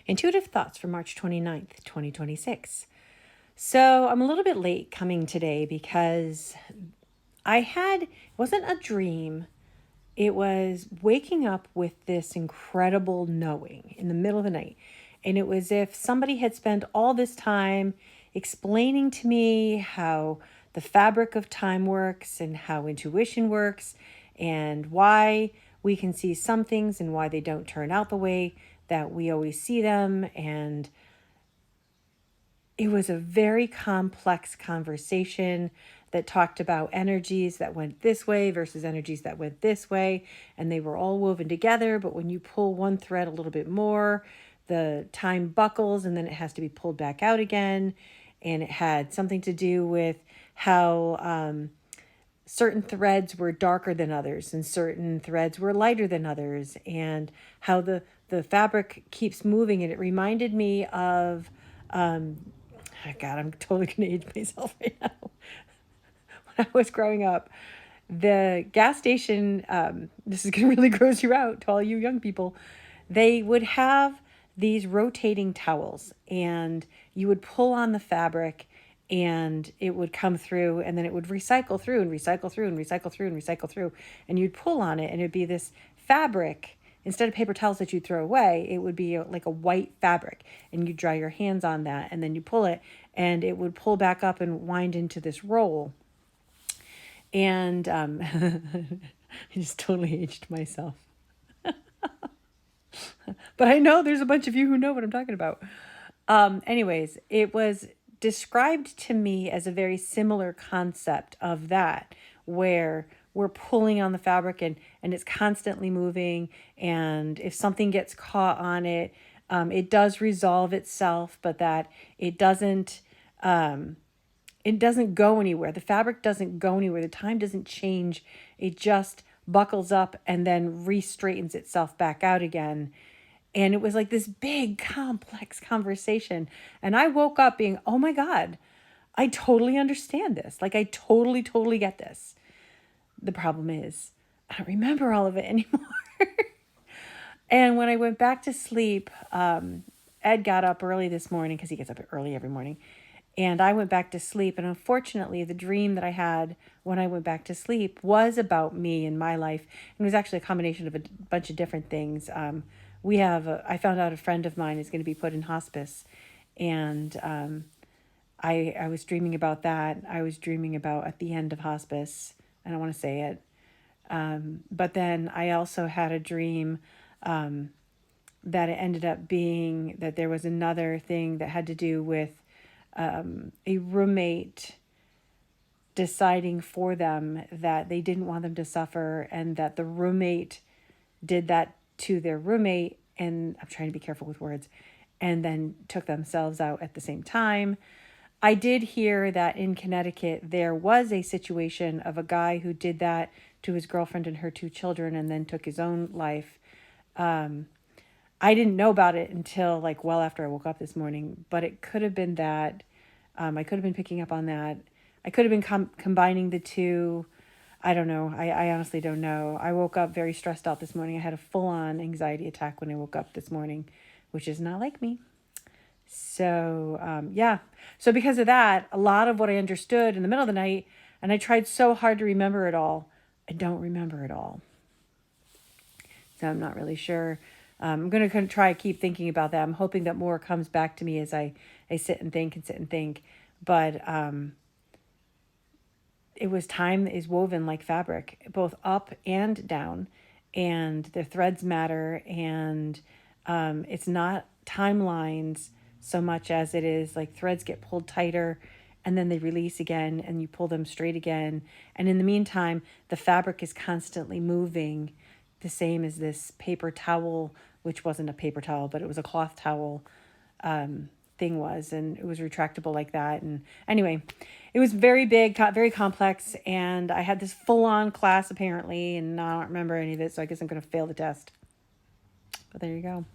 Intuitive Thoughts for March 29th, 2026. So I'm a little bit late coming today because it wasn't a dream. It was waking up with this incredible knowing in the middle of the night. And it was if somebody had spent all this time explaining to me how the fabric of time works and how intuition works and why we can see some things and why they don't turn out the way that we always see them. And it was a very complex conversation that talked about energies that went this way versus energies that went this way. And they were all woven together. But when you pull one thread a little bit more, the time buckles and then it has to be pulled back out again. And it had something to do with how certain threads were darker than others and certain threads were lighter than others, and how the fabric keeps moving. And it reminded me of oh God, I'm totally going to age myself right now. When I was growing up, the gas station, this is going to really gross you out to all you young people, they would have these rotating towels and you would pull on the fabric and it would come through and then it would recycle through and recycle through and recycle through and recycle through. And you'd pull on it and it'd be this fabric. Instead of paper towels that you throw away, it would be like a white fabric, and you dry your hands on that and then you pull it and it would pull back up and wind into this roll. And I just totally aged myself. But I know there's a bunch of you who know what I'm talking about. Anyways, it was described to me as a very similar concept of that, where we're pulling on the fabric and it's constantly moving. And if something gets caught on it, it does resolve itself, but that it doesn't go anywhere. The fabric doesn't go anywhere. The time doesn't change. It just buckles up and then re-straightens itself back out again. And it was like this big, complex conversation. And I woke up being, oh my God, I totally understand this. Like, I totally, totally get this. The problem is, I don't remember all of it anymore. And when I went back to sleep, Ed got up early this morning because he gets up early every morning. And I went back to sleep. And unfortunately, the dream that I had when I went back to sleep was about me and my life. And it was actually a combination of a bunch of different things. I found out a friend of mine is going to be put in hospice. And I was dreaming about that. I was dreaming about at the end of hospice. I don't want to say it. But then I also had a dream that it ended up being that there was another thing that had to do with a roommate deciding for them that they didn't want them to suffer, and that the roommate did that to their roommate, and I'm trying to be careful with words, and then took themselves out at the same time. I did hear that in Connecticut there was a situation of a guy who did that to his girlfriend and her two children and then took his own life. I didn't know about it until like well after I woke up this morning, but it could have been that. I could have been picking up on that. I could have been combining the two. I don't know. I honestly don't know. I woke up very stressed out this morning. I had a full-on anxiety attack when I woke up this morning, which is not like me. So, yeah. So because of that, a lot of what I understood in the middle of the night, and I tried so hard to remember it all, I don't remember it all. So I'm not really sure. I'm going to try to keep thinking about that. I'm hoping that more comes back to me as I sit and think and sit and think. But it was time is woven like fabric, both up and down, and the threads matter. And it's not timelines so much as it is like threads get pulled tighter and then they release again and you pull them straight again. And in the meantime, the fabric is constantly moving, the same as this paper towel, which wasn't a paper towel, but it was a cloth towel thing was, and it was retractable like that. And anyway, it was very big, very complex, and I had this full-on class apparently, and I don't remember any of it, so I guess I'm going to fail the test. But there you go.